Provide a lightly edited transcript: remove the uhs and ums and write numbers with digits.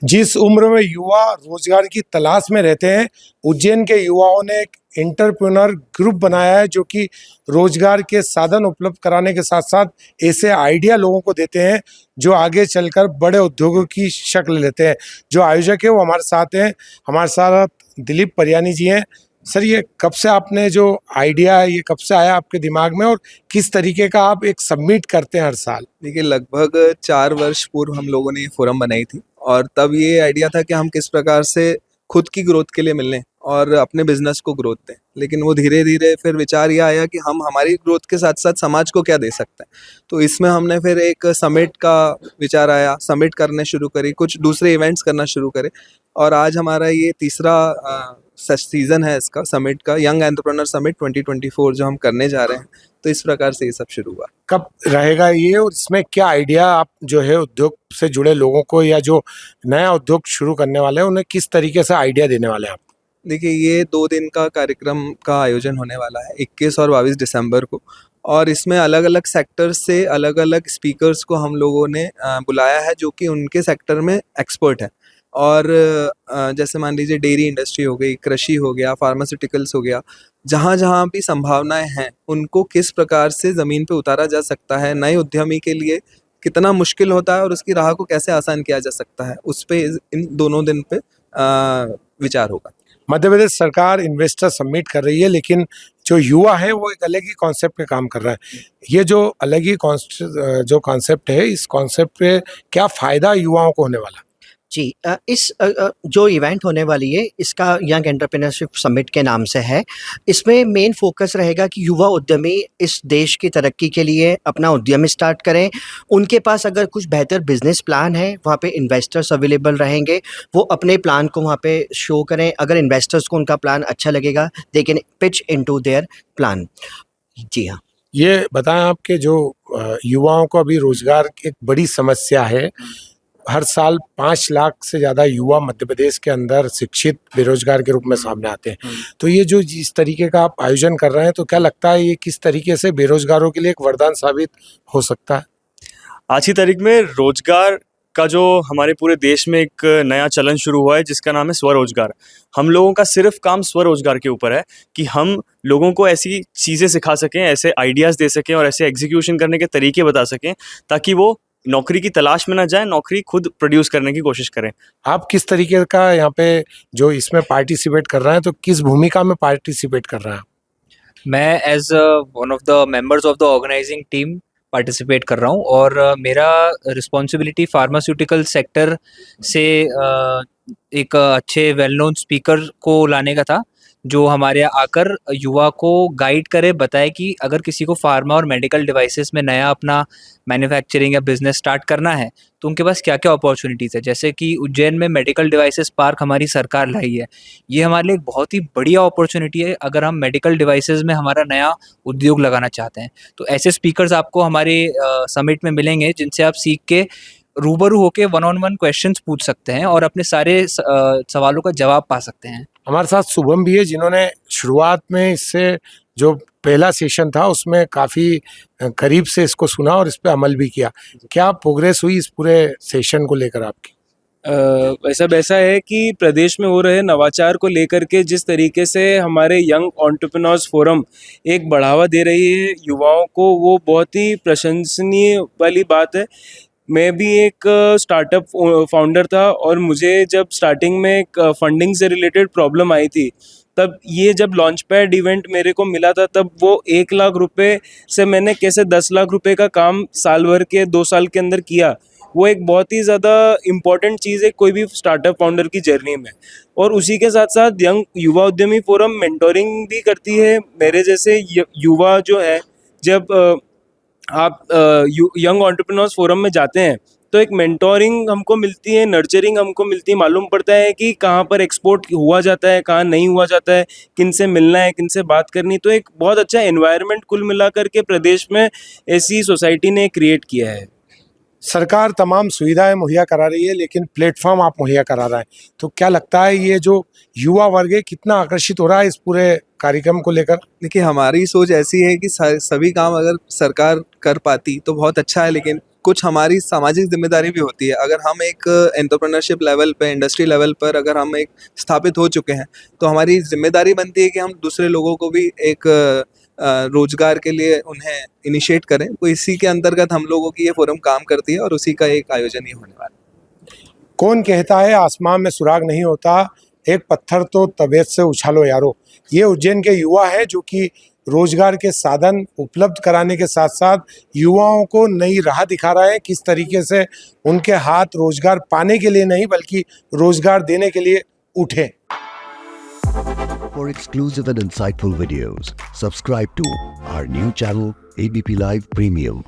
जिस उम्र में युवा रोजगार की तलाश में रहते हैं, उज्जैन के युवाओं ने एक एंटरप्रेन्योर ग्रुप बनाया है जो कि रोजगार के साधन उपलब्ध कराने के साथ साथ ऐसे आइडिया लोगों को देते हैं जो आगे चलकर बड़े उद्योगों की शक्ल लेते हैं। जो आयोजक है वो हमारे साथ हैं, हमारे साथ दिलीप परियानी जी हैं। सर, ये कब से आपने जो आइडिया है ये कब से आया आपके दिमाग में और किस तरीके का आप एक सबमिट करते हैं हर साल? देखिए, लगभग 4 वर्ष पूर्व हम लोगों ने ये फोरम बनाई थी और तब ये आइडिया था कि हम किस प्रकार से खुद की ग्रोथ के लिए मिलें और अपने बिजनेस को ग्रोथ दें। लेकिन वो धीरे-धीरे फिर विचार ये आया कि हम हमारी ग्रोथ के साथ-साथ समाज को क्या दे सकते हैं। तो इसमें हमने फिर एक समिट का विचार आया, समिट करने शुरू करी, कुछ दूसरे इवेंट्स करना शुरू करे और आज हमारा ये तीसरा सीज़न है इसका समिट का, यंग एंटरप्रेन्योर समिट 2024 जो हम करने जा रहे हैं। तो इस प्रकार से ये सब शुरू हुआ। कब रहेगा ये और इसमें क्या आइडिया आप जो है उद्योग से जुड़े लोगों को या जो नया उद्योग शुरू करने वाले हैं उन्हें किस तरीके से आइडिया देने वाले हैं आप? देखिए, ये 2 दिन का कार्यक्रम का आयोजन होने वाला है 21 और 22 दिसंबर को और इसमें अलग-अलग सेक्टर से अलग-अलग स्पीकर्स को हम लोगों ने बुलाया है जो कि उनके सेक्टर में एक्सपर्ट हैं। और जैसे मान लीजिए डेयरी इंडस्ट्री हो गई, कृषि हो गया, फार्मास्यूटिकल्स हो गया, जहाँ-जहाँ भी संभावनाएँ हैं, उनको किस प्रकार से ज़मीन पे उतारा जा सकता है, नए उद्यमी के लिए कितना मुश्किल होता है और उसकी राह को कैसे आसान किया जा सकता है, उस पे इन दोनों दिन पे विचार होगा। मध्य प्रदेश सरकार इन्वेस्टर सबमिट कर रही है लेकिन जो युवा है वो एक अलग ही कॉन्सेप्ट पे काम कर रहा है। ये जो अलग ही जो कॉन्सेप्ट है, इस कॉन्सेप्ट पे क्या फायदा युवाओं को होने वाला? जी जो इवेंट होने वाली है इसका यंग एंटरप्रेन्योरशिप समिट के नाम से है। इसमें मेन फोकस रहेगा कि युवा उद्यमी इस देश की तरक्की के लिए अपना उद्यम स्टार्ट करें। उनके पास अगर कुछ बेहतर बिजनेस प्लान है, वहाँ पे इन्वेस्टर्स अवेलेबल रहेंगे, वो अपने प्लान को वहाँ पे शो करें। अगर इन्वेस्टर्स को उनका प्लान अच्छा लगेगा, they can pitch into their plan. जी हाँ। ये बताएं आपके जो युवाओं को अभी रोजगार की एक बड़ी समस्या है। हर साल 5 लाख से ज़्यादा युवा मध्य प्रदेश के अंदर शिक्षित बेरोजगार के रूप में सामने आते हैं। तो ये जो जिस तरीके का आप आयोजन कर रहे हैं तो क्या लगता है ये किस तरीके से बेरोजगारों के लिए एक वरदान साबित हो सकता है? आज की तारीख में रोजगार का जो हमारे पूरे देश में एक नया चलन शुरू हुआ है जिसका नाम है स्वरोजगार। हम लोगों का सिर्फ काम स्वरोजगार के ऊपर है कि हम लोगों को ऐसी चीज़ें सिखा सकें, ऐसे आइडियाज़ दे सकें और ऐसे एग्जीक्यूशन करने के तरीके बता सकें ताकि वो नौकरी की तलाश में ना जाए, नौकरी खुद प्रोड्यूस करने की कोशिश करें। आप किस तरीके का यहाँ पे जो इसमें पार्टिसिपेट कर रहे हैं तो किस भूमिका में पार्टिसिपेट कर रहे हैं? मैं as one of the members of the organising team participate कर रहा हूँ और मेरा रिस्पॉन्सिबिलिटी फार्मास्यूटिकल सेक्टर से एक अच्छे वेल नोन स्पीकर को लाने का था जो हमारे यहाँ आकर युवा को गाइड करे, बताए कि अगर किसी को फार्मा और मेडिकल डिवाइसेस में नया अपना मैन्युफैक्चरिंग या बिजनेस स्टार्ट करना है तो उनके पास क्या क्या अपॉर्चुनिटीज़ है। जैसे कि उज्जैन में मेडिकल डिवाइसेस पार्क हमारी सरकार लाई है, ये हमारे लिए एक बहुत ही बढ़िया अपॉर्चुनिटी है अगर हम मेडिकल डिवाइसेस में हमारा नया उद्योग लगाना चाहते हैं। तो ऐसे स्पीकर्स आपको हमारे समिट में मिलेंगे जिनसे आप सीख के रूबरू होके वन ऑन वन क्वेश्चंस पूछ सकते हैं और अपने सारे सवालों का जवाब पा सकते हैं। हमारे साथ शुभम भी है जिन्होंने शुरुआत में इससे जो पहला सेशन था उसमें काफ़ी करीब से इसको सुना और इस पे अमल भी किया। क्या प्रोग्रेस हुई इस पूरे सेशन को लेकर आपकी? वैसा है कि प्रदेश में हो रहे नवाचार को लेकर के जिस तरीके से हमारे यंग एंटरप्रेन्योर्स फोरम एक बढ़ावा दे रही है युवाओं को, वो बहुत ही प्रशंसनीय वाली बात है। मैं भी एक स्टार्टअप फाउंडर था और मुझे जब स्टार्टिंग में एक फंडिंग से रिलेटेड प्रॉब्लम आई थी, तब ये जब लॉन्च पैड इवेंट मेरे को मिला था तब वो 1 लाख रुपए से मैंने कैसे 10 लाख रुपए का काम साल भर के 2 साल के अंदर किया, वो एक बहुत ही ज़्यादा इम्पॉर्टेंट चीज़ है कोई भी स्टार्टअप फाउंडर की जर्नी में। और उसी के साथ साथ यंग युवा उद्यमी फोरम मेंटोरिंग भी करती है। मेरे जैसे युवा जो है, जब आप यंग एंटरप्रेन्योर्स फोरम में जाते हैं तो एक मेंटोरिंग हमको मिलती है, नर्चरिंग हमको मिलती है, मालूम पड़ता है कि कहाँ पर एक्सपोर्ट हुआ जाता है, कहाँ नहीं हुआ जाता है, किन से मिलना है, किन से बात करनी। तो एक बहुत अच्छा एनवायरनमेंट कुल मिलाकर के प्रदेश में ऐसी सोसाइटी ने क्रिएट किया है। सरकार तमाम सुविधाएं मुहैया करा रही है लेकिन प्लेटफॉर्म आप मुहैया करा रहे हैं, तो क्या लगता है ये जो युवा वर्ग है कितना आकर्षित हो रहा है इस पूरे कार्यक्रम को लेकर? देखिए, हमारी सोच ऐसी है कि सभी काम अगर सरकार कर पाती तो बहुत अच्छा है, लेकिन कुछ हमारी सामाजिक जिम्मेदारी भी होती है। अगर हम एक एंटरप्रेन्योरशिप लेवल पे, इंडस्ट्री लेवल पर अगर हम एक स्थापित हो चुके हैं, तो हमारी जिम्मेदारी बनती है कि हम दूसरे लोगों को भी एक रोजगार के लिए उन्हें इनिशिएट करें। तो इसी के अंतर्गत हम लोगों की ये फोरम काम करती है और उसी का एक आयोजन ही होने वाला है। कौन कहता है आसमान में सुराग नहीं होता, एक पत्थर तो तबीयत से उछालो यारो। ये उज्जैन के युवा है जो कि रोजगार के साधन उपलब्ध कराने के साथ साथ युवाओं को नई राह दिखा रहा है, किस तरीके से उनके हाथ रोजगार पाने के लिए नहीं बल्कि रोजगार देने के लिए उठे। For exclusive and insightful videos, subscribe to our new channel ABP Live Premium.